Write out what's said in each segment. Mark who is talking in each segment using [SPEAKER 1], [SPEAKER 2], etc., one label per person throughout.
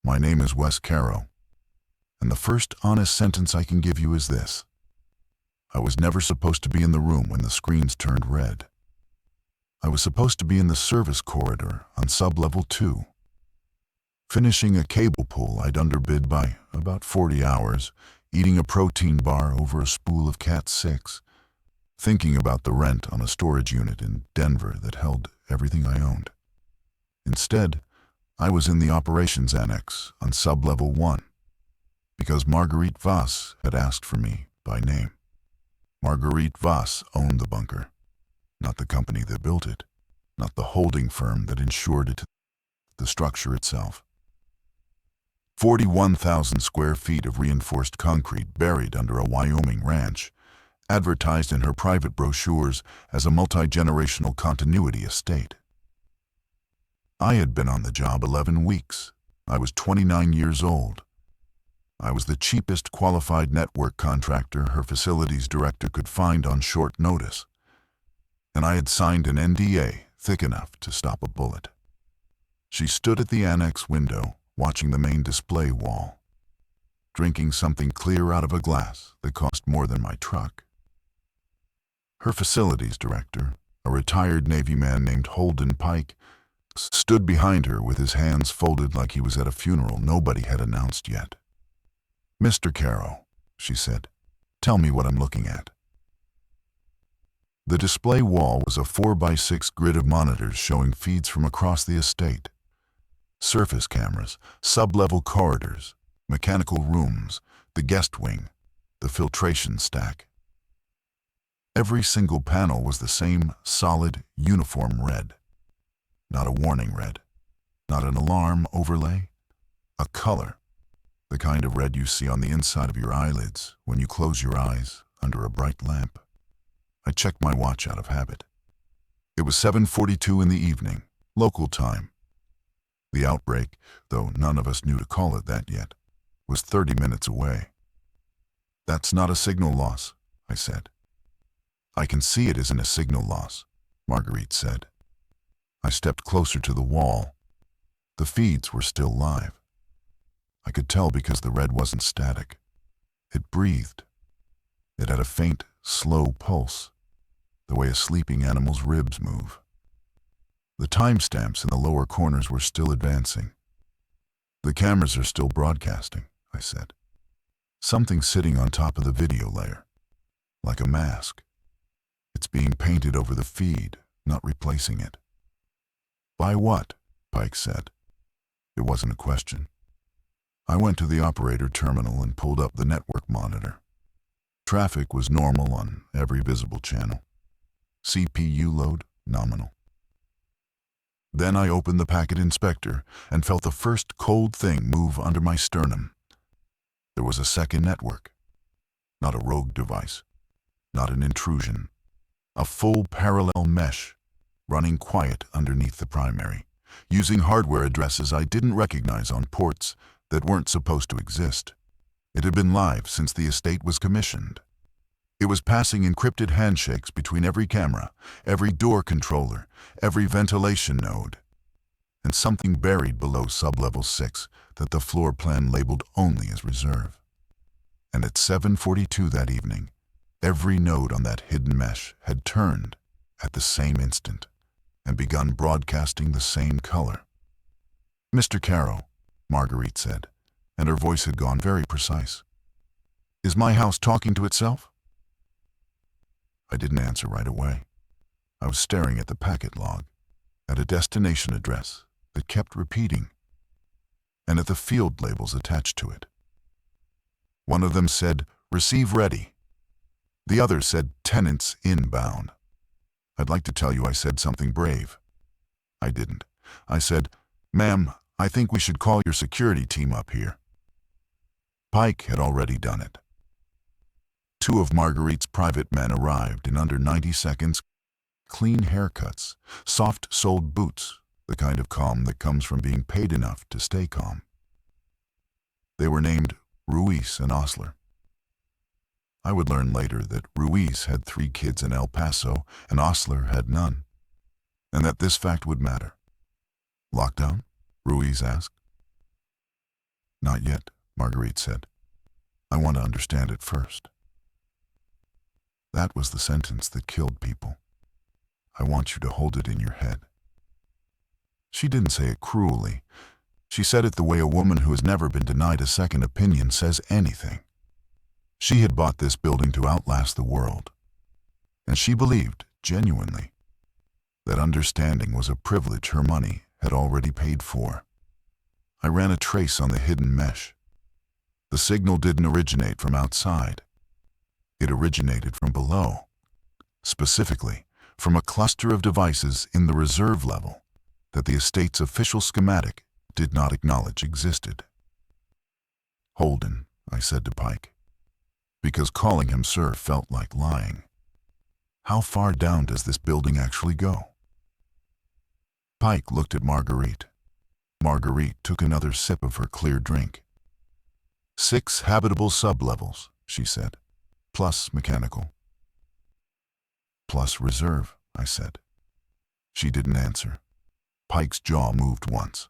[SPEAKER 1] My name is Wes Caro, and the first honest sentence I can give you is this. I was never supposed to be in the room when the screens turned red. I was supposed to be in the service corridor on sub-level 2, finishing a cable pull I'd underbid by about 40 hours, eating a protein bar over a spool of Cat 6, thinking about the rent on a storage unit in Denver that held everything I owned. Instead, I was in the operations annex on sub-level 1, because Marguerite Voss had asked for me by name. Marguerite Voss owned the bunker, not the company that built it, not the holding firm that insured it, the structure itself. 41,000 square feet of reinforced concrete buried under a Wyoming ranch, advertised in her private brochures as a multi-generational continuity estate. I had been on the job 11 weeks. I was 29 years old. I was the cheapest qualified network contractor her facilities director could find on short notice, and I had signed an NDA thick enough to stop a bullet. She stood at the annex window, watching the main display wall, drinking something clear out of a glass that cost more than my truck. Her facilities director, a retired Navy man named Holden Pike, stood behind her with his hands folded like he was at a funeral nobody had announced yet. "Mr. Caro," she said, "tell me what I'm looking at." The display wall was a 4x6 grid of monitors showing feeds from across the estate. Surface cameras, sub-level corridors, mechanical rooms, the guest wing, the filtration stack. Every single panel was the same solid, uniform red. Not a warning red, not an alarm overlay, a color. The kind of red you see on the inside of your eyelids when you close your eyes under a bright lamp. I checked my watch out of habit. It was 7:42 in the evening, local time. The outbreak, though none of us knew to call it that yet, was 30 minutes away. "That's not a signal loss," I said. "I can see it isn't a signal loss," Marguerite said. I stepped closer to the wall. The feeds were still live. I could tell because the red wasn't static. It breathed. It had a faint, slow pulse, the way a sleeping animal's ribs move. The timestamps in the lower corners were still advancing. "The cameras are still broadcasting," I said. "Something sitting on top of the video layer, like a mask. It's being painted over the feed, not replacing it." "By what?" Pike said. It wasn't a question. I went to the operator terminal and pulled up the network monitor. Traffic was normal on every visible channel. CPU load, nominal. Then I opened the packet inspector and felt the first cold thing move under my sternum. There was a second network. Not a rogue device. Not an intrusion. A full parallel mesh, running quiet underneath the primary, using hardware addresses I didn't recognize on ports that weren't supposed to exist. It had been live since the estate was commissioned. It was passing encrypted handshakes between every camera, every door controller, every ventilation node, and something buried below sub-level 6 that the floor plan labeled only as reserve. And at 7:42 that evening, every node on that hidden mesh had turned at the same instant and begun broadcasting the same color. "Mr. Caro," Marguerite said, and her voice had gone very precise. "Is my house talking to itself?" I didn't answer right away. I was staring at the packet log, at a destination address that kept repeating, and at the field labels attached to it. One of them said, "Receive ready." The other said, "Tenants inbound." I'd like to tell you I said something brave. I didn't. I said, "Ma'am, I think we should call your security team up here." Pike had already done it. Two of Marguerite's private men arrived in under 90 seconds. Clean haircuts, soft-soled boots, the kind of calm that comes from being paid enough to stay calm. They were named Ruiz and Osler. I would learn later that Ruiz had 3 kids in El Paso and Osler had none, and that this fact would matter. "Lockdown?" Ruiz asked. Not yet, Marguerite said. I want to understand it first. That was the sentence that killed people. I want you to hold it in your head. She didn't say it cruelly. She said it the way a woman who has never been denied a second opinion says anything. She had bought this building to outlast the world. And she believed, genuinely, that understanding was a privilege her money had already paid for. I ran a trace on the hidden mesh. The signal didn't originate from outside. It originated from below. Specifically, from a cluster of devices in the reserve level that the estate's official schematic did not acknowledge existed. Holden, I said to Pike, because calling him sir felt like lying. How far down does this building actually go? Pike looked at Marguerite. Marguerite took another sip of her clear drink. 6 habitable sublevels, she said, plus mechanical. Plus reserve, I said. She didn't answer. Pike's jaw moved once.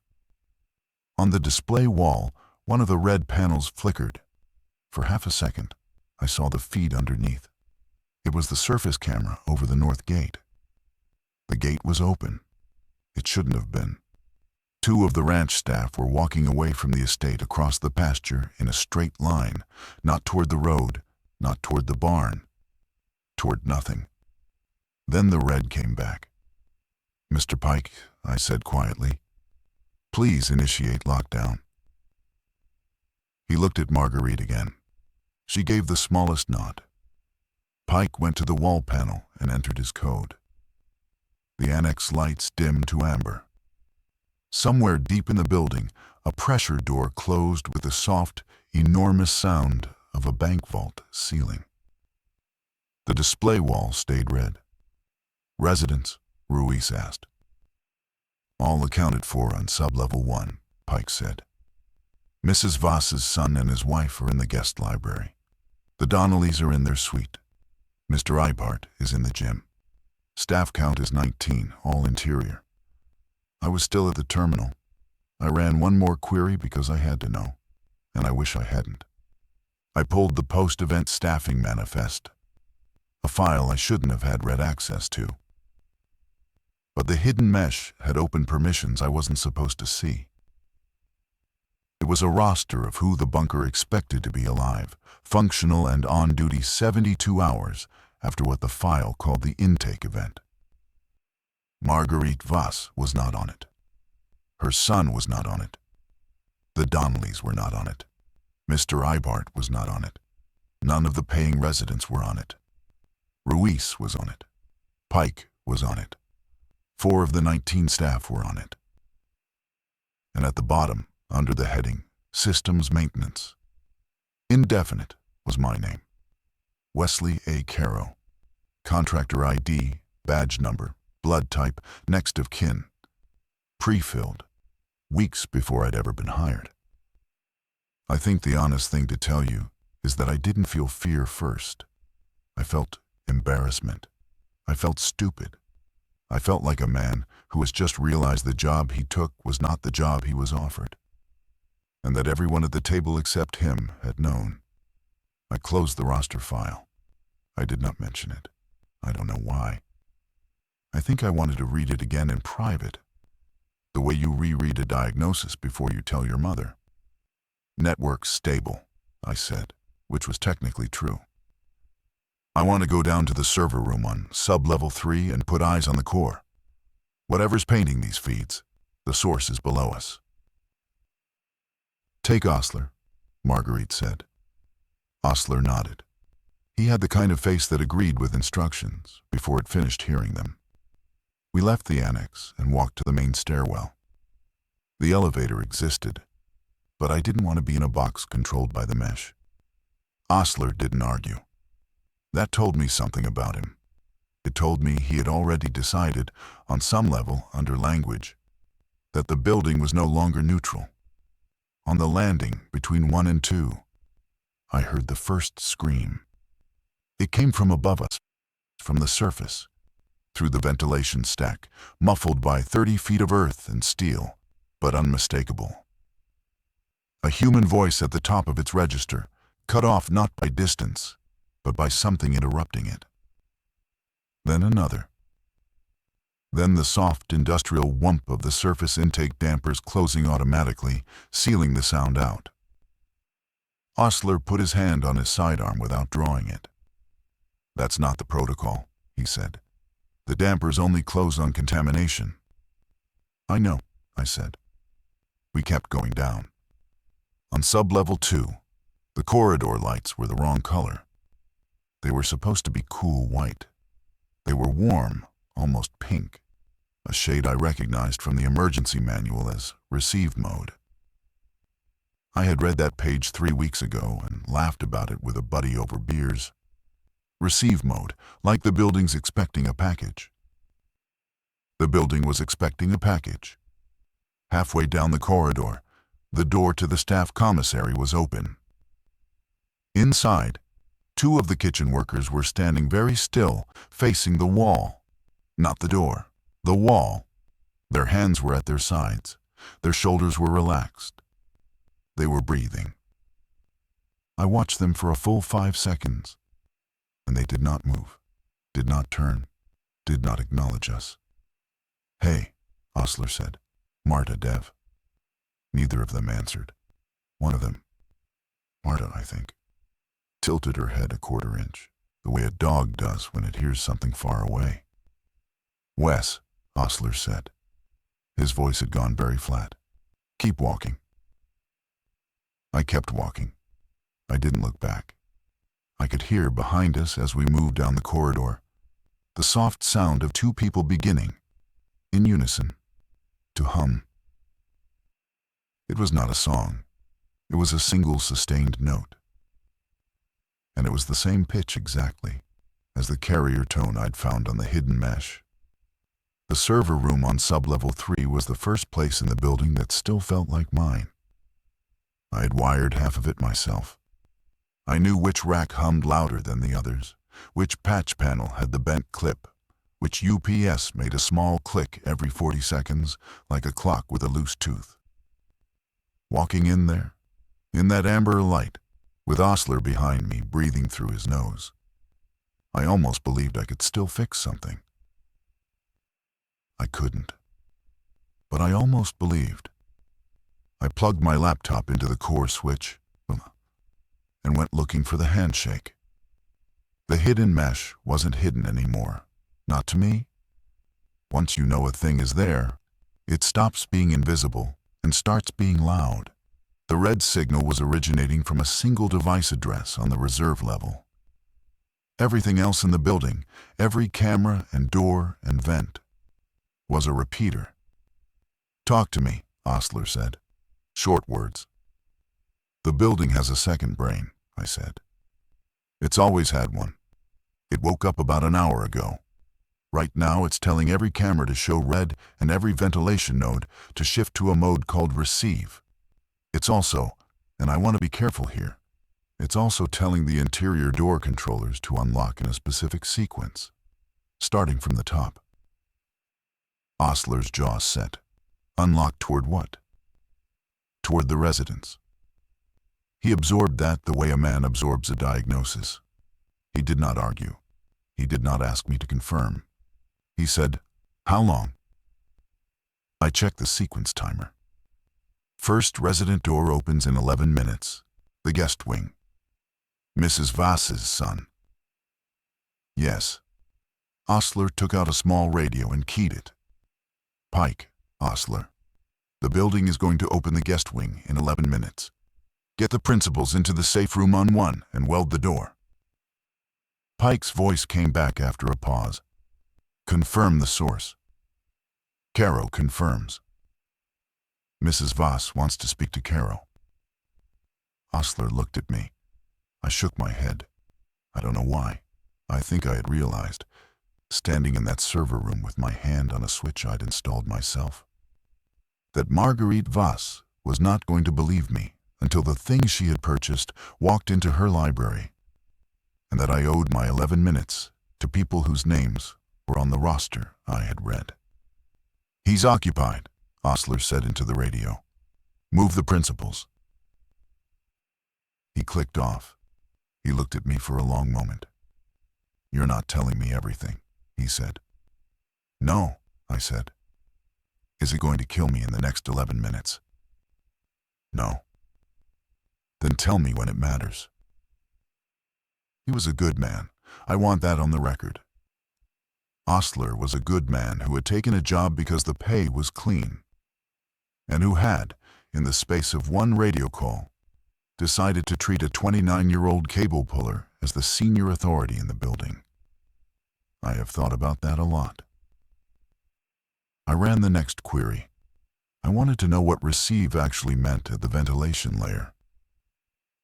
[SPEAKER 1] On the display wall, one of the red panels flickered. For half a second, I saw the feed underneath. It was the surface camera over the north gate. The gate was open. It shouldn't have been. 2 of the ranch staff were walking away from the estate across the pasture in a straight line, not toward the road, not toward the barn, toward nothing. Then the red came back. Mr. Pike, I said quietly, please initiate lockdown. He looked at Marguerite again. She gave the smallest nod. Pike went to the wall panel and entered his code. The annex lights dimmed to amber. Somewhere deep in the building, a pressure door closed with the soft, enormous sound of a bank vault ceiling. The display wall stayed red. Residents? Ruiz asked. All accounted for on sublevel 1, Pike said. Mrs. Voss's son and his wife are in the guest library. The Donnellys are in their suite. Mr. Eibart is in the gym. Staff count is 19, all interior. I was still at the terminal. I ran one more query because I had to know, and I wish I hadn't. I pulled the post-event staffing manifest, a file I shouldn't have had read access to. But the hidden mesh had open permissions I wasn't supposed to see. It was a roster of who the bunker expected to be alive, functional and on duty 72 hours after what the file called the intake event. Marguerite Voss was not on it. Her son was not on it. The Donnellys were not on it. Mr. Eibart was not on it. None of the paying residents were on it. Ruiz was on it. Pike was on it. 4 of the 19 staff were on it. And at the bottom, under the heading, Systems Maintenance, indefinite, was my name. Wesley A. Caro. Contractor ID, badge number, blood type, next of kin. Pre-filled. Weeks before I'd ever been hired. I think the honest thing to tell you is that I didn't feel fear first. I felt embarrassment. I felt stupid. I felt like a man who has just realized the job he took was not the job he was offered, and that everyone at the table except him had known. I closed the roster file. I did not mention it. I don't know why. I think I wanted to read it again in private, the way you reread a diagnosis before you tell your mother. Network stable, I said, which was technically true. I want to go down to the server room on sub-level 3 and put eyes on the core. Whatever's painting these feeds, the source is below us. Take Osler, Marguerite said. Osler nodded. He had the kind of face that agreed with instructions before it finished hearing them. We left the annex and walked to the main stairwell. The elevator existed, but I didn't want to be in a box controlled by the mesh. Osler didn't argue. That told me something about him. It told me he had already decided, on some level under language, that the building was no longer neutral. On the landing between 1 and 2, I heard the first scream. It came from above us, from the surface, through the ventilation stack, muffled by 30 feet of earth and steel, but unmistakable. A human voice at the top of its register, cut off not by distance, but by something interrupting it. Then another. Then the soft industrial whump of the surface intake dampers closing automatically, sealing the sound out. Osler put his hand on his sidearm without drawing it. "That's not the protocol," he said. "The dampers only close on contamination." "I know," I said. We kept going down. On sub-level 2, the corridor lights were the wrong color. They were supposed to be cool white. They were warm, almost pink, a shade I recognized from the emergency manual as receive mode. I had read that page 3 weeks ago and laughed about it with a buddy over beers. Receive mode, like the building's expecting a package. The building was expecting a package. Halfway down the corridor, the door to the staff commissary was open. Inside, 2 of the kitchen workers were standing very still, facing the wall. Not the door, the wall. Their hands were at their sides. Their shoulders were relaxed. They were breathing. I watched them for a full 5 seconds, and they did not move, did not turn, did not acknowledge us. "Hey," Osler said. "Marta, Dev." Neither of them answered. One of them, Marta, I think, tilted her head a quarter inch, the way a dog does when it hears something far away. "Wes," Osler said. His voice had gone very flat. "Keep walking." I kept walking. I didn't look back. I could hear behind us as we moved down the corridor the soft sound of 2 people beginning, in unison, to hum. It was not a song. It was a single sustained note. And it was the same pitch exactly as the carrier tone I'd found on the hidden mesh. The server room on sub-level 3 was the first place in the building that still felt like mine. I had wired half of it myself. I knew which rack hummed louder than the others, which patch panel had the bent clip, which UPS made a small click every 40 seconds, like a clock with a loose tooth. Walking in there, in that amber light, with Osler behind me breathing through his nose, I almost believed I could still fix something. I couldn't. But I almost believed. I plugged my laptop into the core switch and went looking for the handshake. The hidden mesh wasn't hidden anymore. Not to me. Once you know a thing is there, it stops being invisible and starts being loud. The red signal was originating from a single device address on the reserve level. Everything else in the building, every camera and door and vent, was a repeater. "Talk to me," Osler said. Short words. "The building has a second brain," I said. "It's always had one. It woke up about an hour ago. Right now it's telling every camera to show red and every ventilation node to shift to a mode called receive. It's also, and I want to be careful here, it's also telling the interior door controllers to unlock in a specific sequence, starting from the top." Osler's jaw set. Unlock toward what? Toward the residents. He absorbed that the way a man absorbs a diagnosis. He did not argue. He did not ask me to confirm. He said, "How long?" I checked the sequence timer. First resident door opens in 11 minutes. The guest wing. Mrs. Voss's son. Yes. Osler took out a small radio and keyed it. "Pike, Osler. The building is going to open the guest wing in 11 minutes. Get the principals into the safe room on 1 and weld the door." Pike's voice came back after a pause. "Confirm the source." "Caro confirms." "Mrs. Voss wants to speak to Caro." Osler looked at me. I shook my head. I don't know why. I think I had realized, standing in that server room with my hand on a switch I'd installed myself, that Marguerite Voss was not going to believe me until the thing she had purchased walked into her library, and that I owed my 11 minutes to people whose names were on the roster I had read. "He's occupied," Osler said into the radio. "Move the principals." He clicked off. He looked at me for a long moment. "You're not telling me everything," he said. "No," I said. "Is it going to kill me in the next 11 minutes?" "No." "Then tell me when it matters." He was a good man. I want that on the record. Osler was a good man who had taken a job because the pay was clean, and who had, in the space of one radio call, decided to treat a 29-year-old cable puller as the senior authority in the building. I have thought about that a lot. I ran the next query. I wanted to know what receive actually meant at the ventilation layer.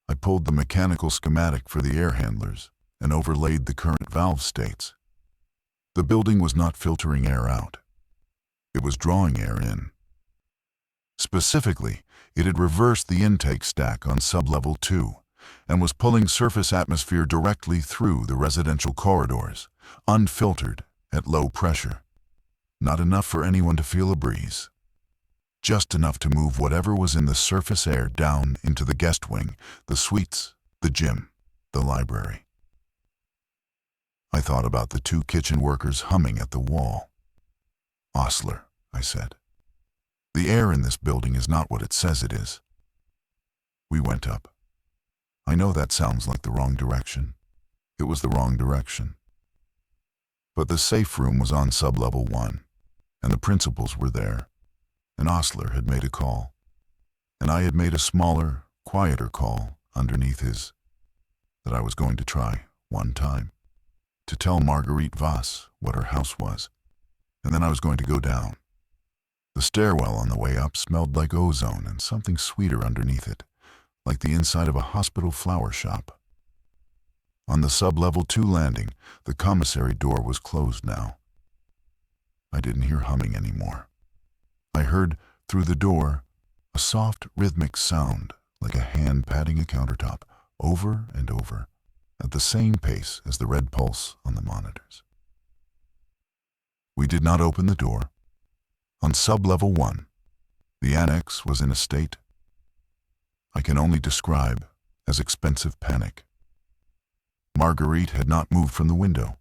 [SPEAKER 1] I pulled the mechanical schematic for the air handlers and overlaid the current valve states. The building was not filtering air out. It was drawing air in. Specifically, it had reversed the intake stack on sublevel 2 and was pulling surface atmosphere directly through the residential corridors, unfiltered, at low pressure. Not enough for anyone to feel a breeze. Just enough to move whatever was in the surface air down into the guest wing, the suites, the gym, the library. I thought about the 2 kitchen workers humming at the wall. "Osler," I said, "the air in this building is not what it says it is." We went up. I know that sounds like the wrong direction. It was the wrong direction. But the safe room was on sublevel 1, and the principals were there, and Osler had made a call, and I had made a smaller, quieter call underneath his, that I was going to try one time, to tell Marguerite Voss what her house was, and then I was going to go down. The stairwell on the way up smelled like ozone and something sweeter underneath it, like the inside of a hospital flower shop. On the sublevel 2 landing, the commissary door was closed now. I didn't hear humming anymore. I heard, through the door, a soft rhythmic sound like a hand patting a countertop, over and over, at the same pace as the red pulse on the monitors. We did not open the door. On sublevel 1, the annex was in a state I can only describe as expensive panic. Marguerite had not moved from the window.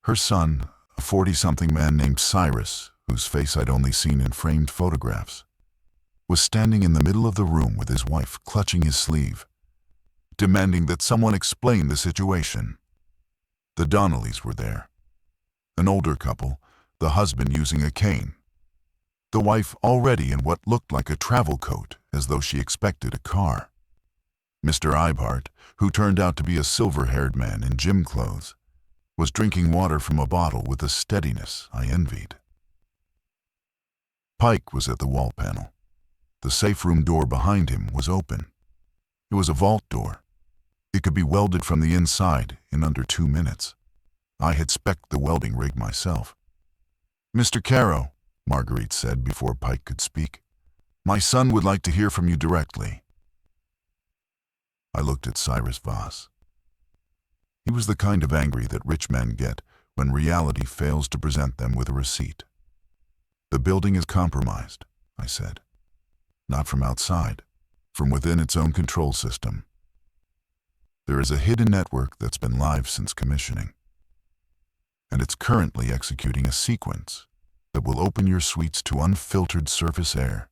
[SPEAKER 1] Her son, a 40-something man named Cyrus, whose face I'd only seen in framed photographs, was standing in the middle of the room with his wife clutching his sleeve, demanding that someone explain the situation. The Donnellys were there. An older couple, the husband using a cane. The wife already in what looked like a travel coat, as though she expected a car. Mr. Eibhart, who turned out to be a silver-haired man in gym clothes, was drinking water from a bottle with a steadiness I envied. Pike was at the wall panel. The safe room door behind him was open. It was a vault door. It could be welded from the inside in under 2 minutes. I had spec'd the welding rig myself. "Mr. Caro," Marguerite said before Pike could speak, "my son would like to hear from you directly." I looked at Cyrus Voss. He was the kind of angry that rich men get when reality fails to present them with a receipt. "The building is compromised," I said. "Not from outside, from within its own control system. There is a hidden network that's been live since commissioning, and it's currently executing a sequence that will open your suites to unfiltered surface air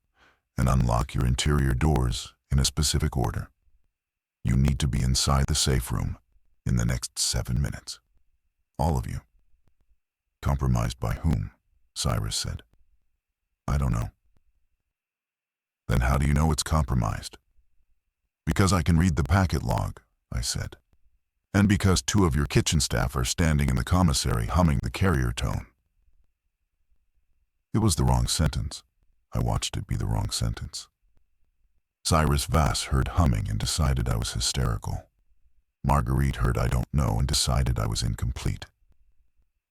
[SPEAKER 1] and unlock your interior doors in a specific order. You need to be inside the safe room in the next 7 minutes. All of you." "Compromised by whom?" Cyrus said. "I don't know." "Then how do you know it's compromised?" "Because I can read the packet log," I said. "And because 2 of your kitchen staff are standing in the commissary humming the carrier tone." It was the wrong sentence. I watched it be the wrong sentence. Cyrus Voss heard humming and decided I was hysterical. Marguerite heard "I don't know" and decided I was incomplete.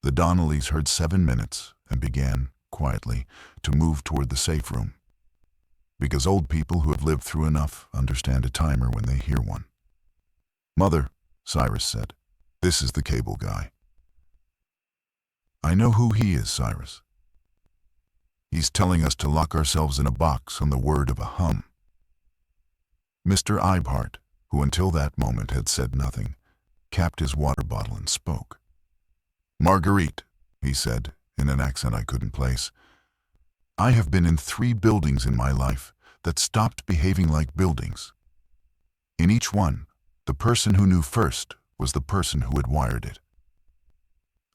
[SPEAKER 1] The Donnellys heard 7 minutes and began, quietly, to move toward the safe room. Because old people who have lived through enough understand a timer when they hear one. "Mother," Cyrus said, "this is the cable guy." "I know who he is, Cyrus. He's telling us to lock ourselves in a box on the word of a hum." Mr. Eibhart, who until that moment had said nothing, capped his water bottle and spoke. "Marguerite," he said, in an accent I couldn't place, "I have been in 3 buildings in my life that stopped behaving like buildings. In each one, the person who knew first was the person who had wired it.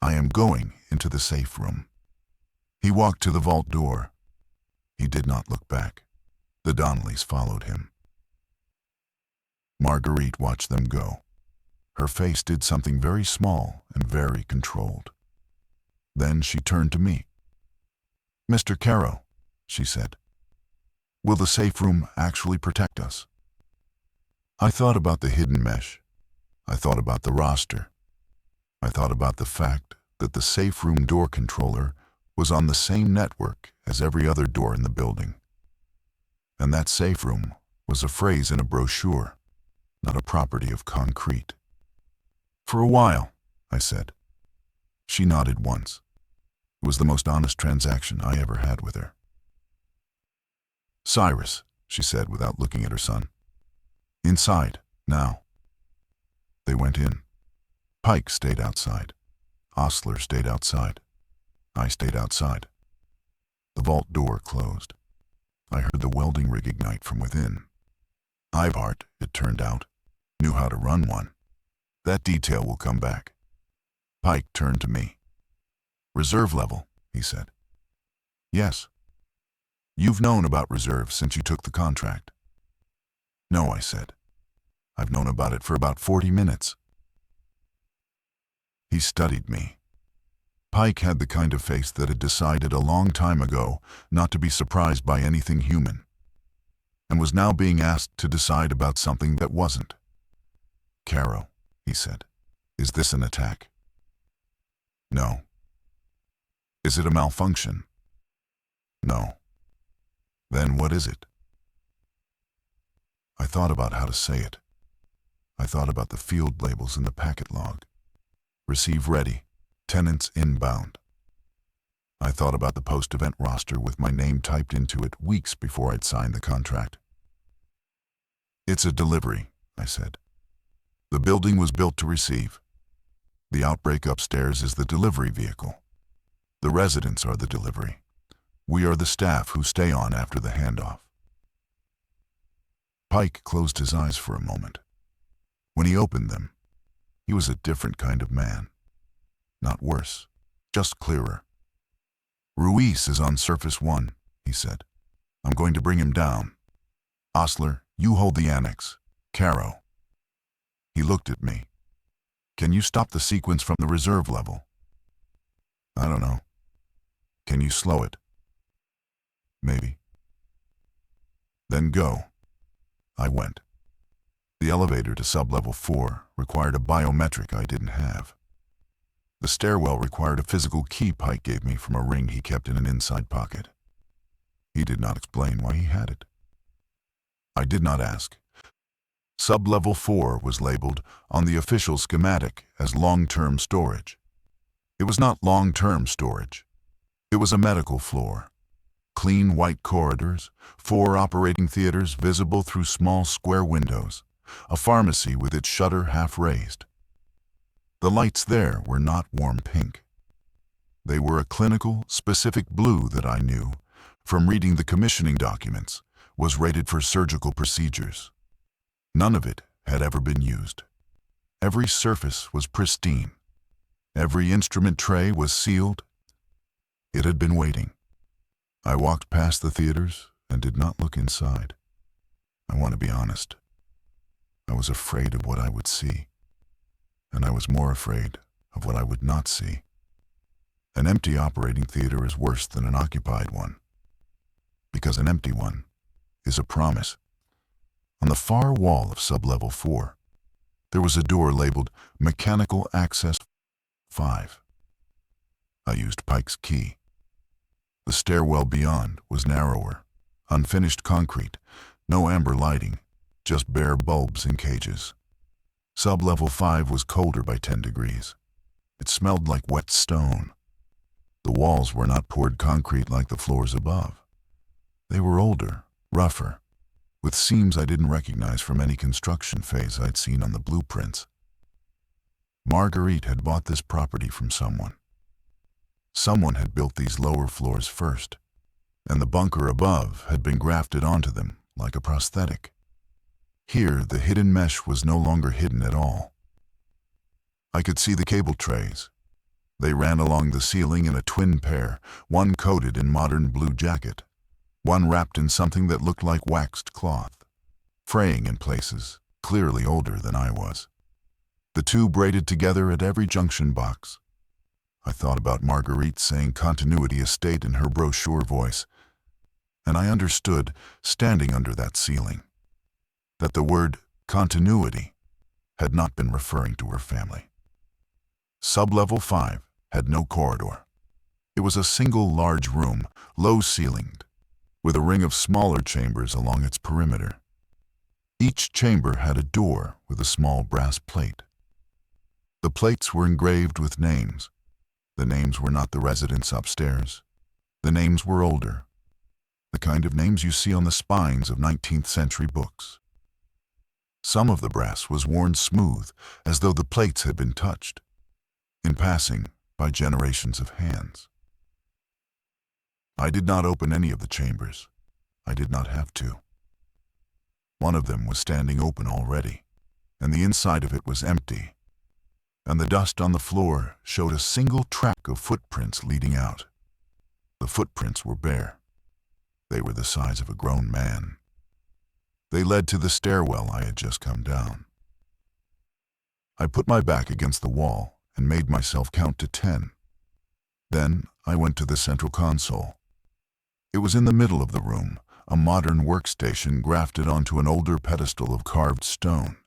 [SPEAKER 1] I am going into the safe room." He walked to the vault door. He did not look back. The Donnellys followed him. Marguerite watched them go. Her face did something very small and very controlled. Then she turned to me. "Mr. Caro," she said, "will the safe room actually protect us?" I thought about the hidden mesh. I thought about the roster. I thought about the fact that the safe room door controller was on the same network as every other door in the building. And that safe room was a phrase in a brochure, not a property of concrete. "For a while," I said. She nodded once. It was the most honest transaction I ever had with her. "Cyrus," she said without looking at her son. "Inside, now." They went in. Pike stayed outside. Osler stayed outside. I stayed outside. The vault door closed. I heard the welding rig ignite from within. Ivart, it turned out, knew how to run one. That detail will come back. Pike turned to me. "Reserve level," he said. "Yes." "You've known about reserve since you took the contract." "No," I said. "I've known about it for about 40 minutes. He studied me. Pike had the kind of face that had decided a long time ago not to be surprised by anything human, and was now being asked to decide about something that wasn't. "Caro," he said, "is this an attack?" "No." "Is it a malfunction?" "No." "Then what is it?" I thought about how to say it. I thought about the field labels in the packet log. "Receive ready. Tenants inbound." I thought about the post-event roster with my name typed into it weeks before I'd signed the contract. "It's a delivery," I said. "The building was built to receive. The Outbreak upstairs is the delivery vehicle. The residents are the delivery. We are the staff who stay on after the handoff." Pike closed his eyes for a moment. When he opened them, he was a different kind of man. Not worse, just clearer. "Ruiz is on Surface 1, he said. "I'm going to bring him down. Osler, you hold the annex. Caro." He looked at me. "Can you stop the sequence from the reserve level?" "I don't know." "Can you slow it?" "Maybe." "Then go." I went. The elevator to sub-level 4 required a biometric I didn't have. The stairwell required a physical key Pike gave me from a ring he kept in an inside pocket. He did not explain why he had it. I did not ask. Sub-level 4 was labeled on the official schematic as long-term storage. It was not long-term storage. It was a medical floor. Clean white corridors, 4 operating theaters visible through small square windows, a pharmacy with its shutter half raised. The lights there were not warm pink. They were a clinical, specific blue that I knew, from reading the commissioning documents, was rated for surgical procedures. None of it had ever been used. Every surface was pristine. Every instrument tray was sealed. It had been waiting. I walked past the theaters and did not look inside. I want to be honest. I was afraid of what I would see. And I was more afraid of what I would not see. An empty operating theater is worse than an occupied one, because an empty one is a promise. On the far wall of sub-level 4, there was a door labeled Mechanical Access 5. I used Pike's key. The stairwell beyond was narrower, unfinished concrete, no amber lighting, just bare bulbs in cages. Sub-level 5 was colder by 10 degrees. It smelled like wet stone. The walls were not poured concrete like the floors above. They were older, rougher. with seams I didn't recognize from any construction phase I'd seen on the blueprints. Marguerite had bought this property from someone. Someone had built these lower floors first, and the bunker above had been grafted onto them like a prosthetic. Here, the hidden mesh was no longer hidden at all. I could see the cable trays. They ran along the ceiling in a twin pair, one coated in modern blue jacket, one wrapped in something that looked like waxed cloth, fraying in places, clearly older than I was. The two braided together at every junction box. I thought about Marguerite saying continuity estate in her brochure voice, and I understood, standing under that ceiling, that the word continuity had not been referring to her family. Sublevel 5 had no corridor. It was a single large room, low-ceilinged, with a ring of smaller chambers along its perimeter. Each chamber had a door with a small brass plate. The plates were engraved with names. The names were not the residents upstairs. The names were older, the kind of names you see on the spines of 19th century books. Some of the brass was worn smooth, as though the plates had been touched, in passing, by generations of hands. I did not open any of the chambers. I did not have to. One of them was standing open already, and the inside of it was empty, and the dust on the floor showed a single track of footprints leading out. The footprints were bare. They were the size of a grown man. They led to the stairwell I had just come down. I put my back against the wall and made myself count to 10. Then I went to the central console. It was in the middle of the room, a modern workstation grafted onto an older pedestal of carved stone.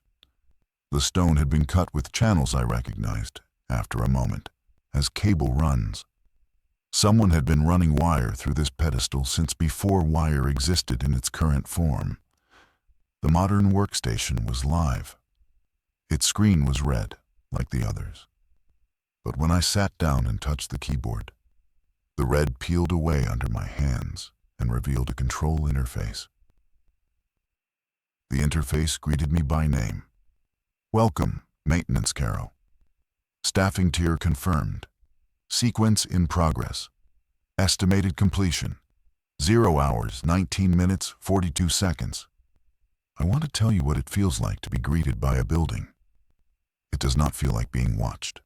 [SPEAKER 1] The stone had been cut with channels I recognized, after a moment, as cable runs. Someone had been running wire through this pedestal since before wire existed in its current form. The modern workstation was live. Its screen was red, like the others. But when I sat down and touched the keyboard, the red peeled away under my hands and revealed a control interface. The interface greeted me by name. Welcome, Maintenance Caro. Staffing tier confirmed. Sequence in progress. Estimated completion. 0 hours, 19 minutes, 42 seconds. I want to tell you what it feels like to be greeted by a building. It does not feel like being watched.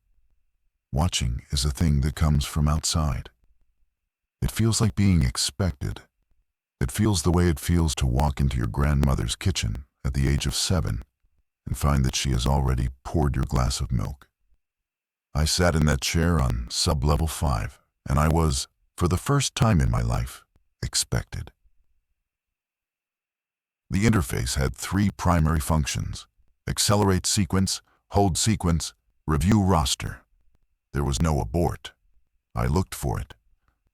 [SPEAKER 1] Watching is a thing that comes from outside. It feels like being expected. It feels the way it feels to walk into your grandmother's kitchen at the age of 7 and find that she has already poured your glass of milk. I sat in that chair on sublevel 5, and I was, for the first time in my life, expected. The interface had 3 primary functions: accelerate sequence, hold sequence, review roster. There was no abort. I looked for it.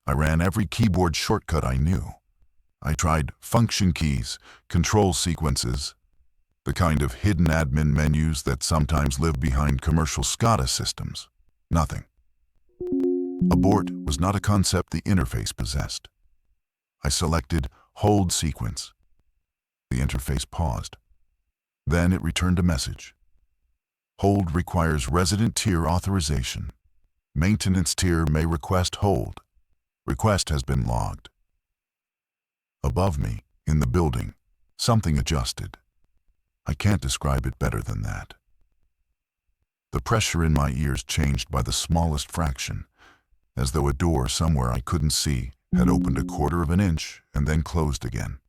[SPEAKER 1] I ran every keyboard shortcut I knew. I tried function keys, control sequences, the kind of hidden admin menus that sometimes live behind commercial SCADA systems. Nothing. Abort was not a concept the interface possessed. I selected hold sequence. The interface paused. Then it returned a message. Hold requires resident tier authorization. Maintenance tier may request hold. Request has been logged. Above me, in the building, something adjusted. I can't describe it better than that. The pressure in my ears changed by the smallest fraction, as though a door somewhere I couldn't see had opened a quarter of an inch and then closed again.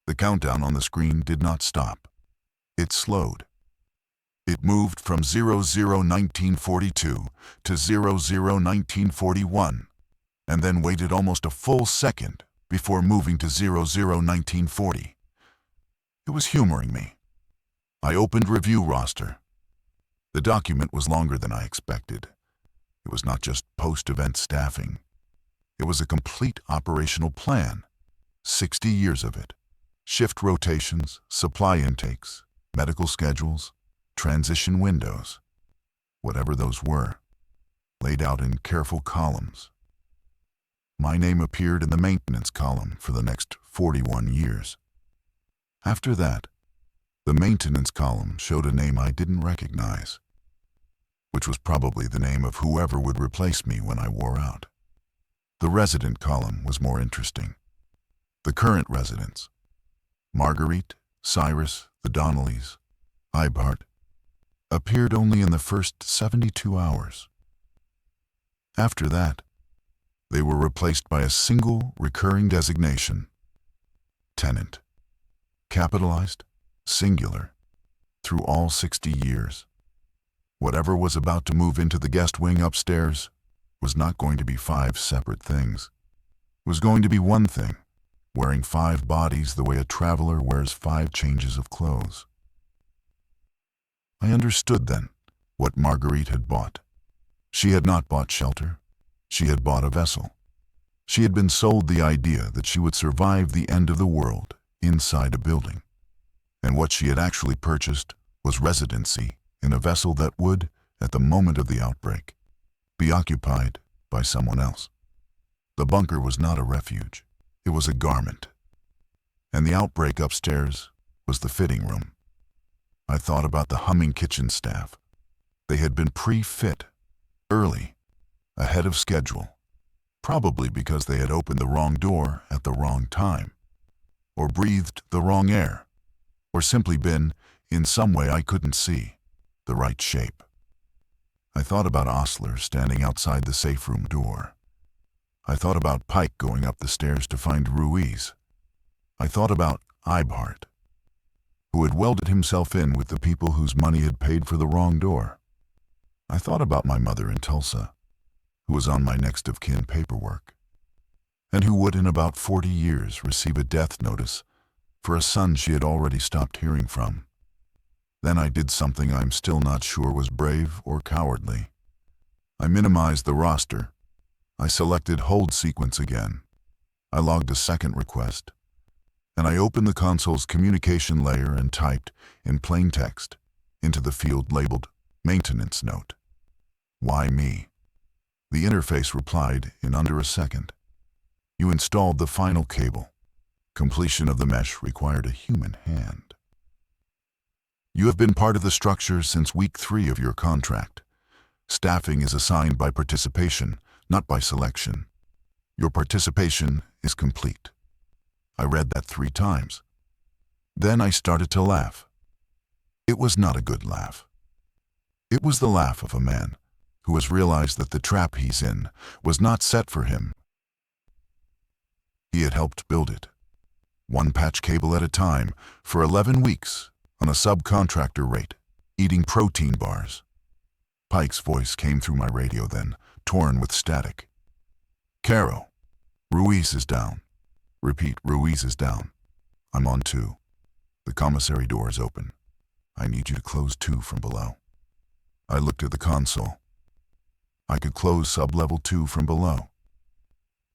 [SPEAKER 1] The countdown on the screen did not stop. It slowed. It moved from 001942 to 001941, and then waited almost a full second before moving to 001940. It was humoring me. I opened review roster. The document was longer than I expected. It was not just post-event staffing. It was a complete operational plan. 60 years of it. Shift rotations, supply intakes, medical schedules, transition windows, whatever those were, laid out in careful columns. My name appeared in the maintenance column for the next 41 years. After that, the maintenance column showed a name I didn't recognize, which was probably the name of whoever would replace me when I wore out. The resident column was more interesting. The current residents: Marguerite, Cyrus, the Donnellys, Eibhart, appeared only in the first 72 hours. After that, they were replaced by a single recurring designation: tenant. Capitalized, singular, through all 60 years. Whatever was about to move into the guest wing upstairs was not going to be 5 separate things. It was going to be one thing, wearing 5 bodies the way a traveler wears 5 changes of clothes. I understood then what Marguerite had bought. She had not bought shelter. She had bought a vessel. She had been sold the idea that she would survive the end of the world inside a building. And what she had actually purchased was residency in a vessel that would, at the moment of the outbreak, be occupied by someone else. The bunker was not a refuge. It was a garment. And the outbreak upstairs was the fitting room. I thought about the humming kitchen staff. They had been pre-fit, early, ahead of schedule, probably because they had opened the wrong door at the wrong time, or breathed the wrong air, or simply been, in some way I couldn't see, the right shape. I thought about Osler standing outside the safe room door. I thought about Pike going up the stairs to find Ruiz. I thought about Eibhart, who had welded himself in with the people whose money had paid for the wrong door. I thought about my mother in Tulsa, who was on my next of kin paperwork, and who would in about 40 years receive a death notice for a son she had already stopped hearing from. Then I did something I'm still not sure was brave or cowardly. I minimized the roster. I selected hold sequence again. I logged a second request, and I opened the console's communication layer and typed, in plain text, into the field labeled maintenance note. Why me? The interface replied in under a second. You installed the final cable. Completion of the mesh required a human hand. You have been part of the structure since week 3 of your contract. Staffing is assigned by participation, not by selection. Your participation is complete. I read that 3 times. Then I started to laugh. It was not a good laugh. It was the laugh of a man who has realized that the trap he's in was not set for him. He had helped build it, one patch cable at a time, for 11 weeks, on a subcontractor rate, eating protein bars. Pike's voice came through my radio then, torn with static. Caro, Ruiz is down. Repeat, Ruiz is down. I'm on 2. The commissary door is open. I need you to close 2 from below. I looked at the console. I could close sub-level 2 from below.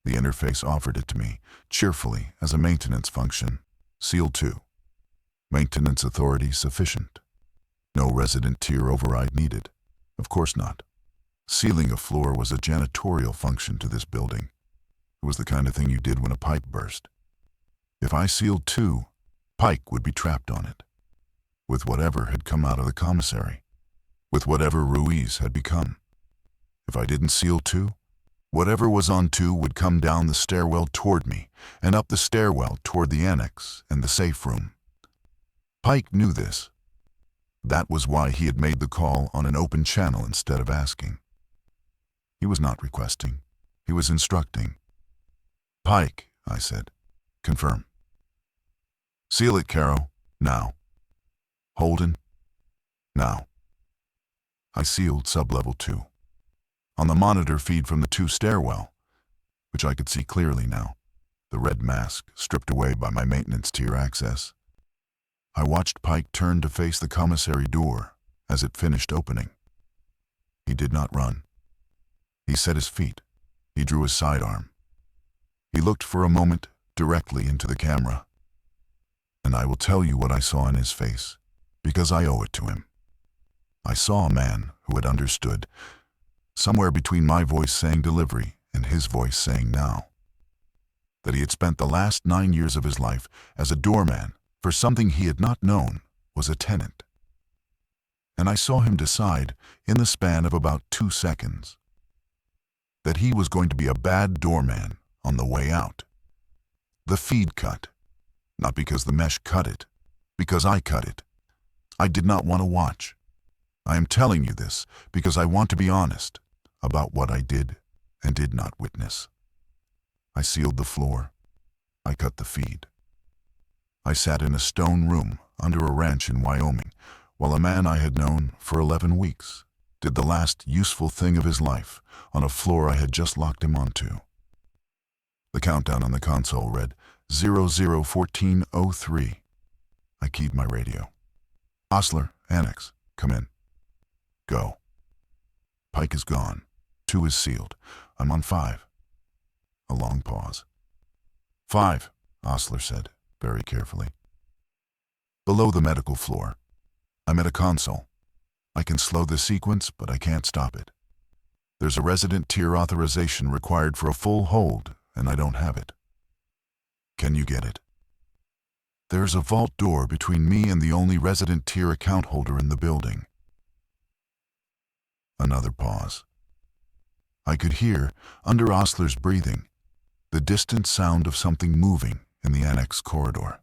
[SPEAKER 1] The interface offered it to me, cheerfully, as a maintenance function. Seal 2. Maintenance authority sufficient. No resident tier override needed. Of course not. Sealing a floor was a janitorial function to this building. It was the kind of thing you did when a pipe burst. If I sealed 2, Pike would be trapped on it, with whatever had come out of the commissary, with whatever Ruiz had become. If I didn't seal 2, whatever was on 2 would come down the stairwell toward me, and up the stairwell toward the annex and the safe room. Pike knew this. That was why he had made the call on an open channel instead of asking. He was not requesting. He was instructing. Pike, I said. Confirm. Seal it, Caro. Now. Holden. Now. I sealed sub-level 2. On the monitor feed from the 2 stairwell, which I could see clearly now, the red mask stripped away by my maintenance tier access, I watched Pike turn to face the commissary door as it finished opening. He did not run. He set his feet. He drew his sidearm. He looked for a moment directly into the camera. And I will tell you what I saw in his face, because I owe it to him. I saw a man who had understood, somewhere between my voice saying delivery and his voice saying now, that he had spent the last 9 years of his life as a doorman for something he had not known was a tenant. And I saw him decide, in the span of about 2 seconds, that he was going to be a bad doorman on the way out. The feed cut. Not because the mesh cut it, because I cut it. I did not want to watch. I am telling you this because I want to be honest about what I did and did not witness. I sealed the floor. I cut the feed. I sat in a stone room under a ranch in Wyoming while a man I had known for 11 weeks did the last useful thing of his life on a floor I had just locked him onto. The countdown on the console read 001403. I keyed my radio. Osler, Annex, come in. Go. Pike is gone. 2 is sealed. I'm on 5. A long pause. 5, Osler said, very carefully. Below the medical floor. I'm at a console. I can slow the sequence, but I can't stop it. There's a resident tier authorization required for a full hold, and I don't have it. Can you get it? There's a vault door between me and the only resident tier account holder in the building. Another pause. I could hear, under Osler's breathing, the distant sound of something moving in the annex corridor.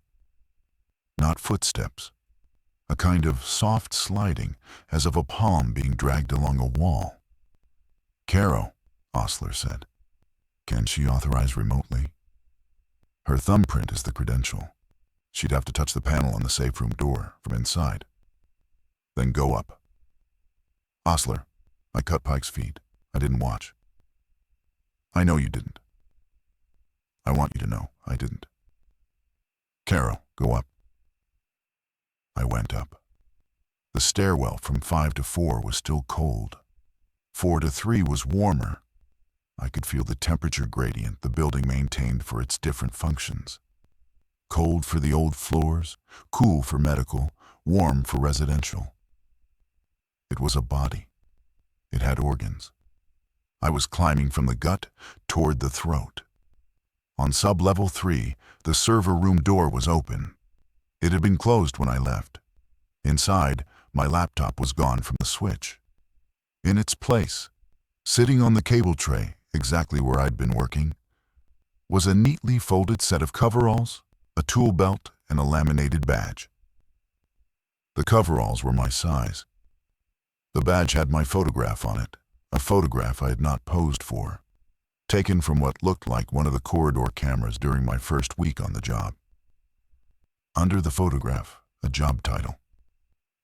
[SPEAKER 1] Not footsteps, a kind of soft sliding, as of a palm being dragged along a wall. Caro, Osler said. Can she authorize remotely? Her thumbprint is the credential. She'd have to touch the panel on the safe room door from inside. Then go up. Osler, I cut Pike's feed. I didn't watch. I know you didn't. I want you to know I didn't. Caro, go up. I went up. The stairwell from 5 to 4 was still cold. 4 to 3 was warmer. I could feel the temperature gradient the building maintained for its different functions. Cold for the old floors, cool for medical, warm for residential. It was a body. It had organs. I was climbing from the gut toward the throat. On sub-level 3, the server room door was open. It had been closed when I left. Inside, my laptop was gone from the switch. In its place, sitting on the cable tray, exactly where I'd been working, was a neatly folded set of coveralls, a tool belt, and a laminated badge. The coveralls were my size. The badge had my photograph on it, a photograph I had not posed for, taken from what looked like one of the corridor cameras during my first week on the job. Under the photograph, a job title.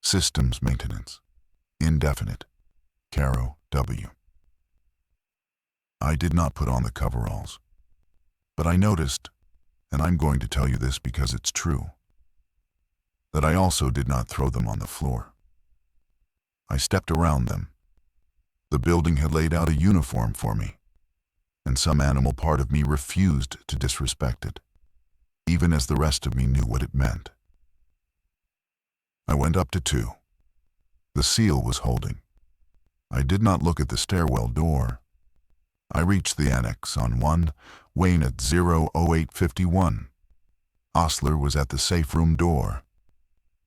[SPEAKER 1] Systems Maintenance. Indefinite. Caro W. I did not put on the coveralls, but I noticed, and I'm going to tell you this because it's true, that I also did not throw them on the floor. I stepped around them. The building had laid out a uniform for me, and some animal part of me refused to disrespect it, even as the rest of me knew what it meant. I went up to 2. The seal was holding. I did not look at the stairwell door. I reached the annex on 1, Wayne at 00851. Osler was at the safe room door.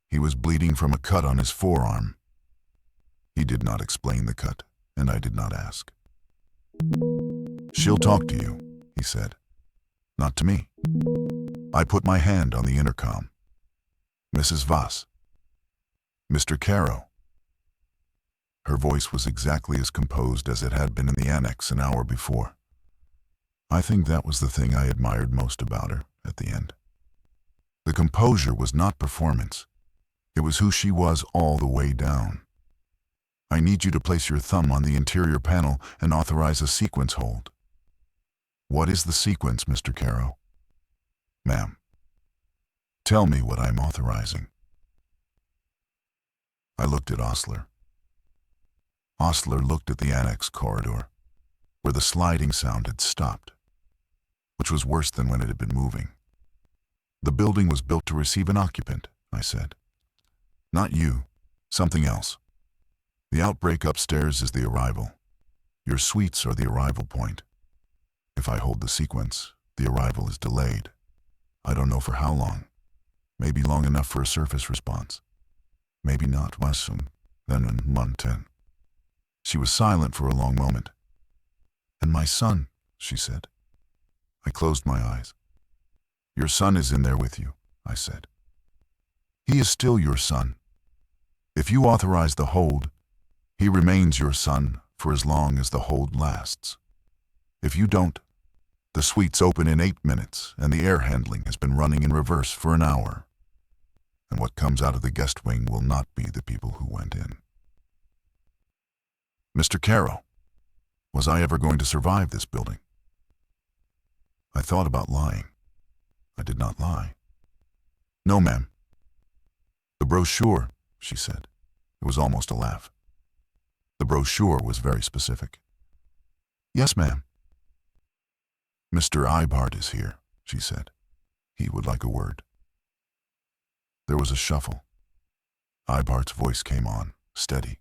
[SPEAKER 1] He was bleeding from a cut on his forearm. He did not explain the cut, and I did not ask. She'll talk to you, he said. Not to me. I put my hand on the intercom. Mrs. Voss. Mr. Caro. Her voice was exactly as composed as it had been in the annex an hour before. I think that was the thing I admired most about her at the end. The composure was not performance. It was who she was all the way down. I need you to place your thumb on the interior panel and authorize a sequence hold. What is the sequence, Mr. Caro? Ma'am. Tell me what I'm authorizing. I looked at Osler. Osler looked at the annex corridor, where the sliding sound had stopped, which was worse than when it had been moving. The building was built to receive an occupant, I said. Not you, something else. The outbreak upstairs is the arrival. Your suites are the arrival point. If I hold the sequence, the arrival is delayed. I don't know for how long. Maybe long enough for a surface response. Maybe not. Wasum. Then in Mountain. She was silent for a long moment. And my son, she said. I closed my eyes. Your son is in there with you, I said. He is still your son. If you authorize the hold, he remains your son for as long as the hold lasts. If you don't, the suites open in 8 minutes and the air handling has been running in reverse for an hour. And what comes out of the guest wing will not be the people who went in. Mr. Carroll, was I ever going to survive this building? I thought about lying. I did not lie. No, ma'am. The brochure, she said. It was almost a laugh. The brochure was very specific. Yes, ma'am. Mr. Ibart is here, she said. He would like a word. There was a shuffle. Ibart's voice came on, steady,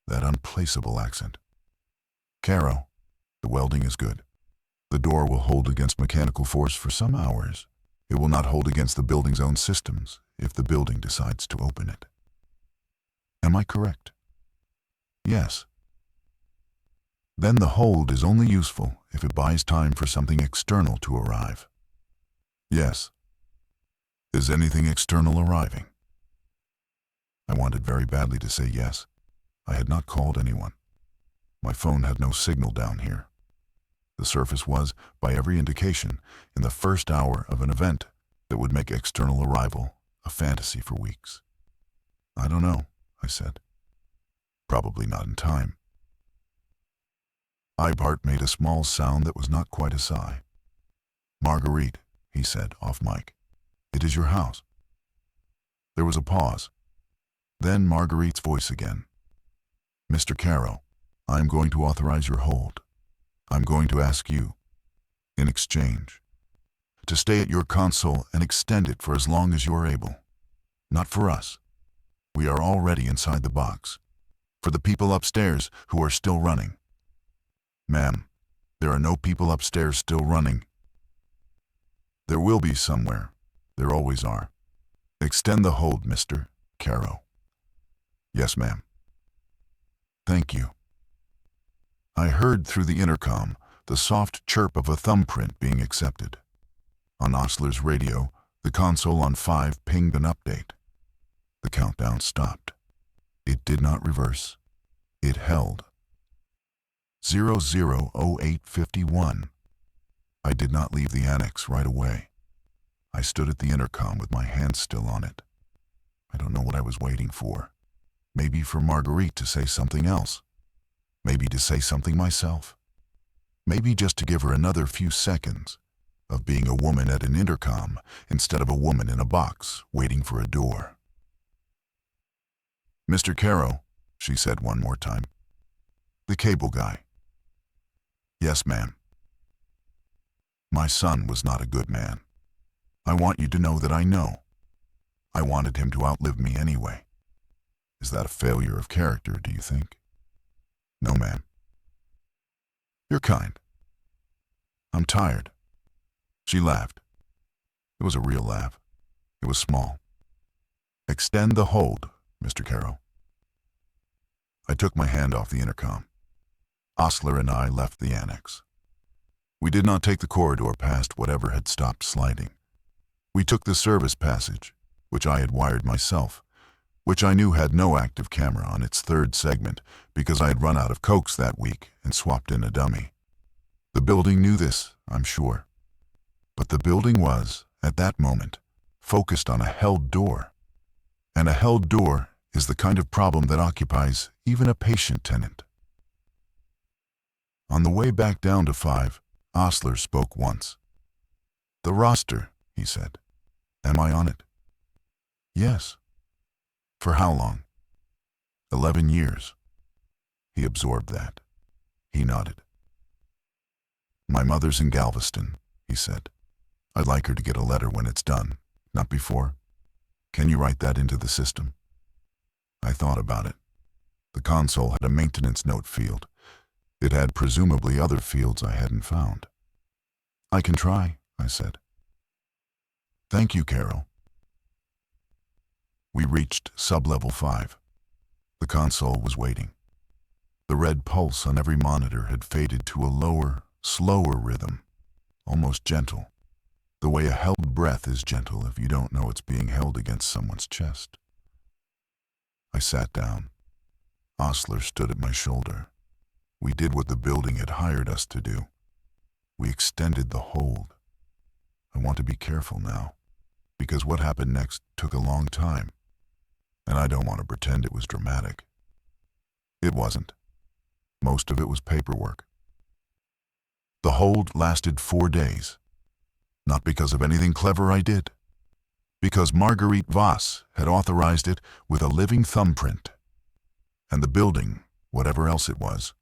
[SPEAKER 1] that unplaceable accent. Caro, the welding is good. The door will hold against mechanical force for some hours. It will not hold against the building's own systems if the building decides to open it. Am I correct? Yes. Then the hold is only useful if it buys time for something external to arrive. Yes. Is anything external arriving? I wanted very badly to say yes. I had not called anyone. My phone had no signal down here. The surface was, by every indication, in the first hour of an event that would make external arrival a fantasy for weeks. I don't know, I said. Probably not in time. Ibart made a small sound that was not quite a sigh. Marguerite, he said, off mic. It is your house. There was a pause. Then Marguerite's voice again. Mr. Carroll, I am going to authorize your hold. I'm going to ask you, in exchange, to stay at your console and extend it for as long as you're able. Not for us. We are already inside the box. For the people upstairs who are still running. Ma'am, there are no people upstairs still running. There will be somewhere. There always are. Extend the hold, Mr. Carroll. Yes, ma'am. Thank you. I heard through the intercom the soft chirp of a thumbprint being accepted. On Osler's radio, the console on 5 pinged an update. The countdown stopped. It did not reverse. It held. 000851. I did not leave the annex right away. I stood at the intercom with my hand still on it. I don't know what I was waiting for. Maybe for Marguerite to say something else. Maybe to say something myself. Maybe just to give her another few seconds of being a woman at an intercom instead of a woman in a box waiting for a door. Mr. Carroll, she said one more time. The cable guy. Yes, ma'am. My son was not a good man. I want you to know that I know. I wanted him to outlive me anyway. Is that a failure of character, do you think? No, ma'am. You're kind. I'm tired. She laughed. It was a real laugh. It was small. Extend the hold, Mr. Carroll. I took my hand off the intercom. Osler and I left the annex. We did not take the corridor past whatever had stopped sliding. We took the service passage, which I had wired myself, which I knew had no active camera on its third segment because I had run out of cokes that week and swapped in a dummy. The building knew this, I'm sure. But the building was, at that moment, focused on a held door. And a held door is the kind of problem that occupies even a patient tenant. On the way back down to 5, Osler spoke once. The roster, he said. Am I on it? Yes. For how long? 11 years. He absorbed that. He nodded. My mother's in Galveston, he said. I'd like her to get a letter when it's done, not before. Can you write that into the system? I thought about it. The console had a maintenance note field. It had presumably other fields I hadn't found. I can try, I said. Thank you, Carol. We reached sub-level 5. The console was waiting. The red pulse on every monitor had faded to a lower, slower rhythm, almost gentle, the way a held breath is gentle if you don't know it's being held against someone's chest. I sat down. Osler stood at my shoulder. We did what the building had hired us to do. We extended the hold. I want to be careful now, because what happened next took a long time, and I don't want to pretend it was dramatic. It wasn't. Most of it was paperwork. The hold lasted 4 days. Not because of anything clever I did. Because Marguerite Voss had authorized it with a living thumbprint. And the building, whatever else it was,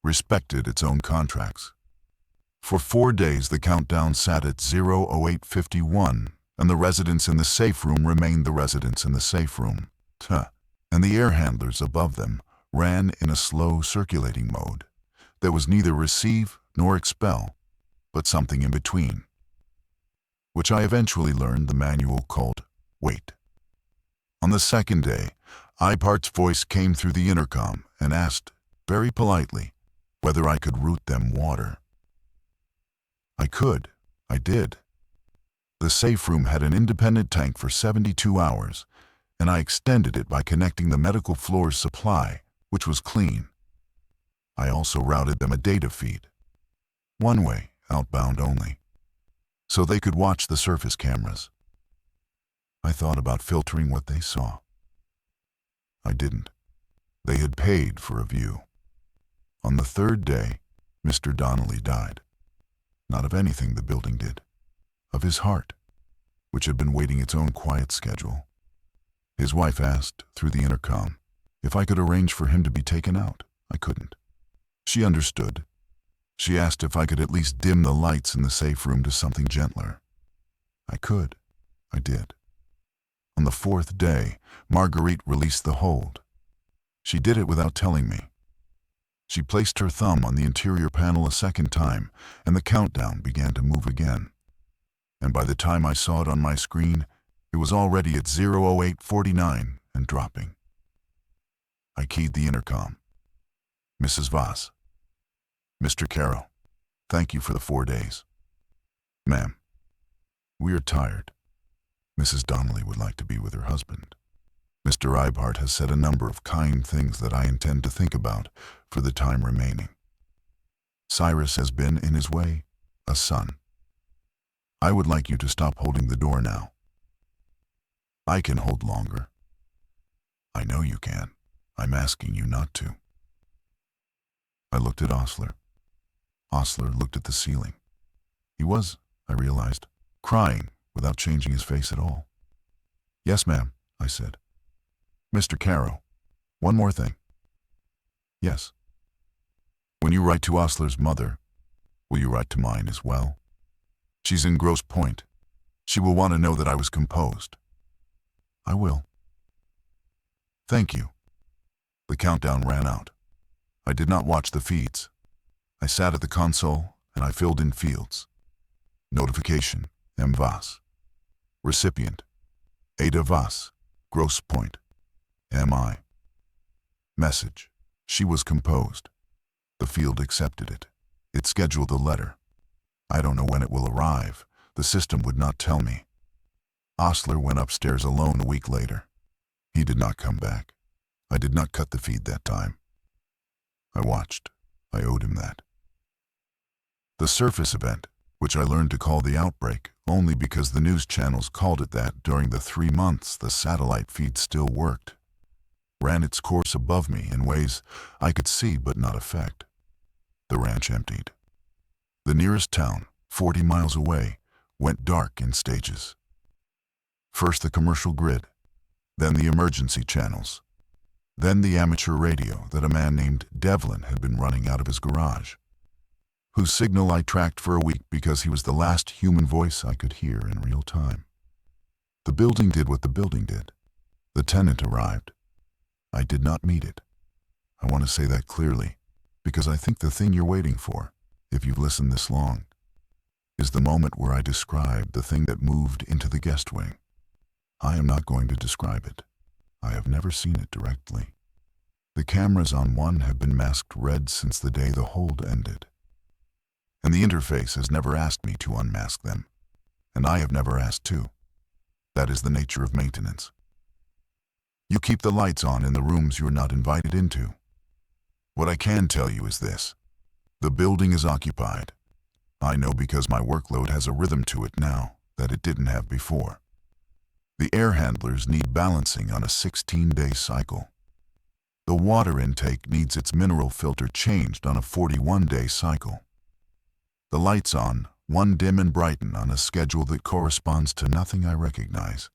[SPEAKER 1] respected its own contracts. For 4 days the countdown sat at 0851, and the residents in the safe room remained the residents in the safe room. And the air handlers above them ran in a slow circulating mode that was neither receive nor expel, but something in between, which I eventually learned the manual called wait. On the second day, Ipart's voice came through the intercom and asked, very politely, whether I could route them water. I could. I did. The safe room had an independent tank for 72 hours, and I extended it by connecting the medical floor's supply, which was clean. I also routed them a data feed. One way, outbound only, so they could watch the surface cameras. I thought about filtering what they saw. I didn't. They had paid for a view. On the third day, Mr. Donnelly died. Not of anything the building did. Of his heart, which had been waiting its own quiet schedule. His wife asked, through the intercom, if I could arrange for him to be taken out. I couldn't. She understood. She asked if I could at least dim the lights in the safe room to something gentler. I could. I did. On the fourth day, Marguerite released the hold. She did it without telling me. She placed her thumb on the interior panel a second time, and the countdown began to move again. And by the time I saw it on my screen, it was already at 0849 and dropping. I keyed the intercom. Mrs. Voss. Mr. Carroll, thank you for the 4 days. Ma'am, we are tired. Mrs. Donnelly would like to be with her husband. Mr. Eibhart has said a number of kind things that I intend to think about for the time remaining. Cyrus has been, in his way, a son. I would like you to stop holding the door now. I can hold longer. I know you can. I'm asking you not to. I looked at Osler. Osler looked at the ceiling. He was, I realized, crying without changing his face at all. Yes, ma'am, I said. Mr. Caro, one more thing. Yes. When you write to Osler's mother, will you write to mine as well? She's in Grosse Pointe. She will want to know that I was composed. I will. Thank you. The countdown ran out. I did not watch the feeds. I sat at the console and I filled in fields. Notification, M. Voss. Recipient, Ada Voss, Grosse Pointe. M.I. Message, she was composed. The field accepted it. It scheduled the letter. I don't know when it will arrive. The system would not tell me. Osler went upstairs alone a week later. He did not come back. I did not cut the feed that time. I watched. I owed him that. The surface event, which I learned to call the Outbreak only because the news channels called it that during the 3 months the satellite feed still worked, ran its course above me in ways I could see but not affect. The ranch emptied. The nearest town, 40 miles away, went dark in stages. First the commercial grid, then the emergency channels, then the amateur radio that a man named Devlin had been running out of his garage, whose signal I tracked for a week because he was the last human voice I could hear in real time. The building did what the building did. The tenant arrived. I did not meet it. I want to say that clearly, because I think the thing you're waiting for, if you've listened this long, is the moment where I describe the thing that moved into the guest wing. I am not going to describe it. I have never seen it directly. The cameras on one have been masked red since the day the hold ended. And the interface has never asked me to unmask them. And I have never asked to. That is the nature of maintenance. You keep the lights on in the rooms you are not invited into. What I can tell you is this. The building is occupied. I know because my workload has a rhythm to it now that it didn't have before. The air handlers need balancing on a 16-day cycle. The water intake needs its mineral filter changed on a 41-day cycle. The lights on, one dim and brighten on a schedule that corresponds to nothing I recognize.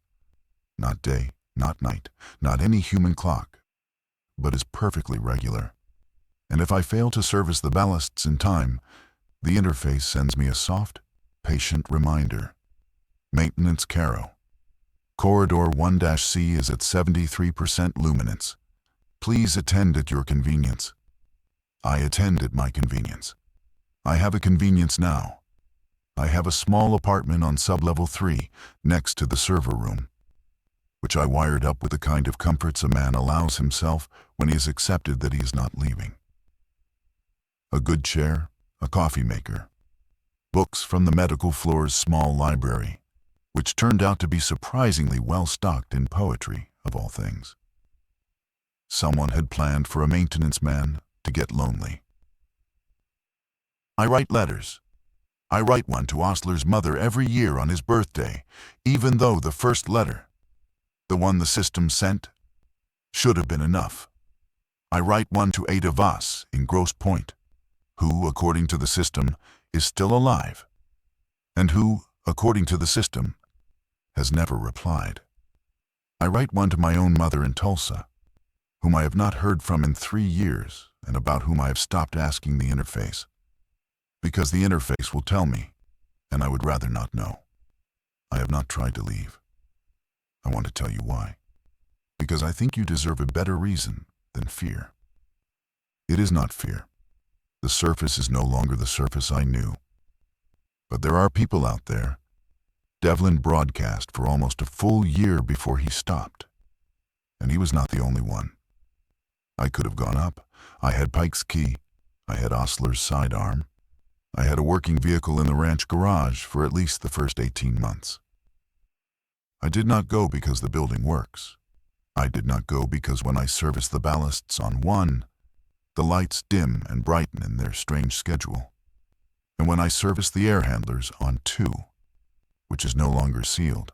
[SPEAKER 1] Not day, not night, not any human clock, but is perfectly regular. And if I fail to service the ballasts in time, the interface sends me a soft, patient reminder. Maintenance Caro. Corridor 1-C is at 73% luminance. Please attend at your convenience. I attend at my convenience. I have a convenience now. I have a small apartment on sublevel 3 next to the server room, which I wired up with the kind of comforts a man allows himself when he has accepted that he is not leaving. A good chair, a coffee maker, books from the medical floor's small library, which turned out to be surprisingly well stocked in poetry, of all things. Someone had planned for a maintenance man to get lonely. I write letters. I write one to Osler's mother every year on his birthday, even though the first letter, the one the system sent, should have been enough. I write one to Ada Voss in Grosse Pointe, who, according to the system, is still alive, and who, according to the system, has never replied. I write one to my own mother in Tulsa, whom I have not heard from in 3 years and about whom I have stopped asking the interface, because the interface will tell me, and I would rather not know. I have not tried to leave. I want to tell you why. Because I think you deserve a better reason than fear. It is not fear. The surface is no longer the surface I knew. But there are people out there. Devlin broadcast for almost a full year before he stopped. And he was not the only one. I could have gone up. I had Pike's key. I had Osler's sidearm. I had a working vehicle in the ranch garage for at least the first 18 months. I did not go because the building works. I did not go because when I service the ballasts on 1, the lights dim and brighten in their strange schedule. And when I service the air handlers on 2, which is no longer sealed,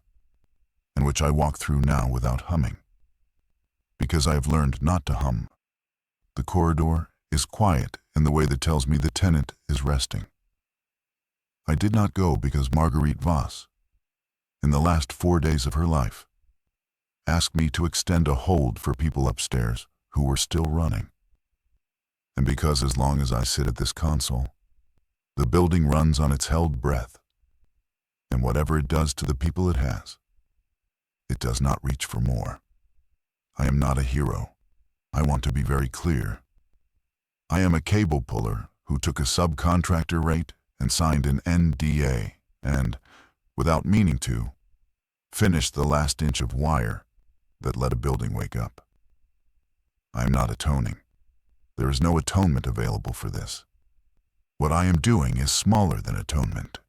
[SPEAKER 1] and which I walk through now without humming. Because I have learned not to hum. The corridor is quiet in the way that tells me the tenant is resting. I did not go because Marguerite Voss, in the last 4 days of her life, asked me to extend a hold for people upstairs who were still running. And because as long as I sit at this console, the building runs on its held breath, and whatever it does to the people it has, it does not reach for more. I am not a hero. I want to be very clear. I am a cable puller who took a subcontractor rate and signed an NDA and, without meaning to, finished the last inch of wire that let a building wake up. I am not atoning. There is no atonement available for this. What I am doing is smaller than atonement.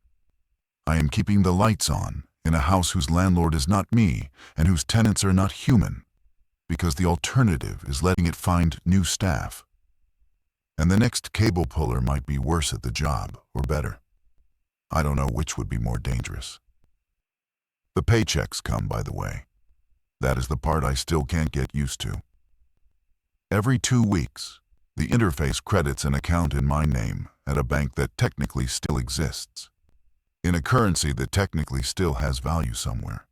[SPEAKER 1] I am keeping the lights on in a house whose landlord is not me and whose tenants are not human, because the alternative is letting it find new staff. And the next cable puller might be worse at the job, or better. I don't know which would be more dangerous. The paychecks come, by the way. That is the part I still can't get used to. Every 2 weeks, the interface credits an account in my name at a bank that technically still exists, in a currency that technically still has value somewhere.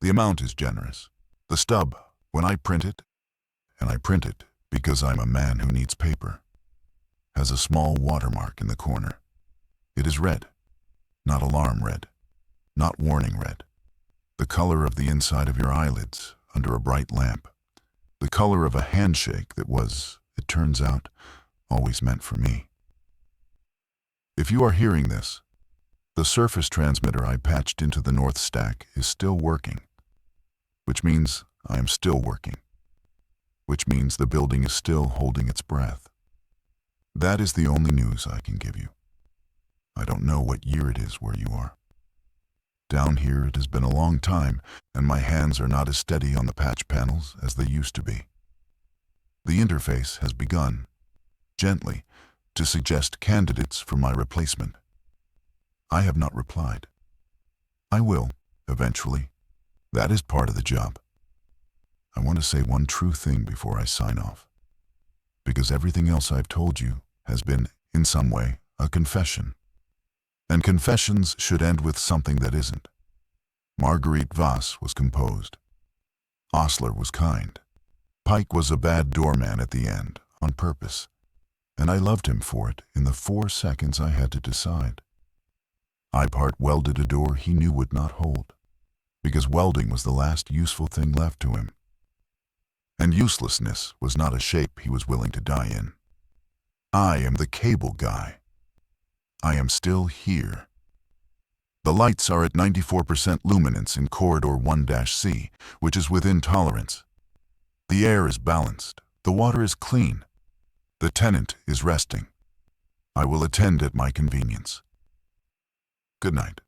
[SPEAKER 1] The amount is generous. The stub, when I print it, and I print it because I'm a man who needs paper, has a small watermark in the corner. It is red, not alarm red, not warning red, the color of the inside of your eyelids under a bright lamp, the color of a handshake that was, it turns out, always meant for me. If you are hearing this, the surface transmitter I patched into the north stack is still working, which means I am still working, which means the building is still holding its breath. That is the only news I can give you. I don't know what year it is where you are. Down here it has been a long time, and my hands are not as steady on the patch panels as they used to be. The interface has begun, gently, to suggest candidates for my replacement. I have not replied. I will, eventually. That is part of the job. I want to say one true thing before I sign off. Because everything else I've told you has been, in some way, a confession. And confessions should end with something that isn't. Marguerite Voss was composed. Osler was kind. Pike was a bad doorman at the end, on purpose. And I loved him for it in the 4 seconds I had to decide. Ipart welded a door he knew would not hold, because welding was the last useful thing left to him. And uselessness was not a shape he was willing to die in. I am the cable guy. I am still here. The lights are at 94% luminance in corridor 1-C, which is within tolerance. The air is balanced. The water is clean. The tenant is resting. I will attend at my convenience. Good night.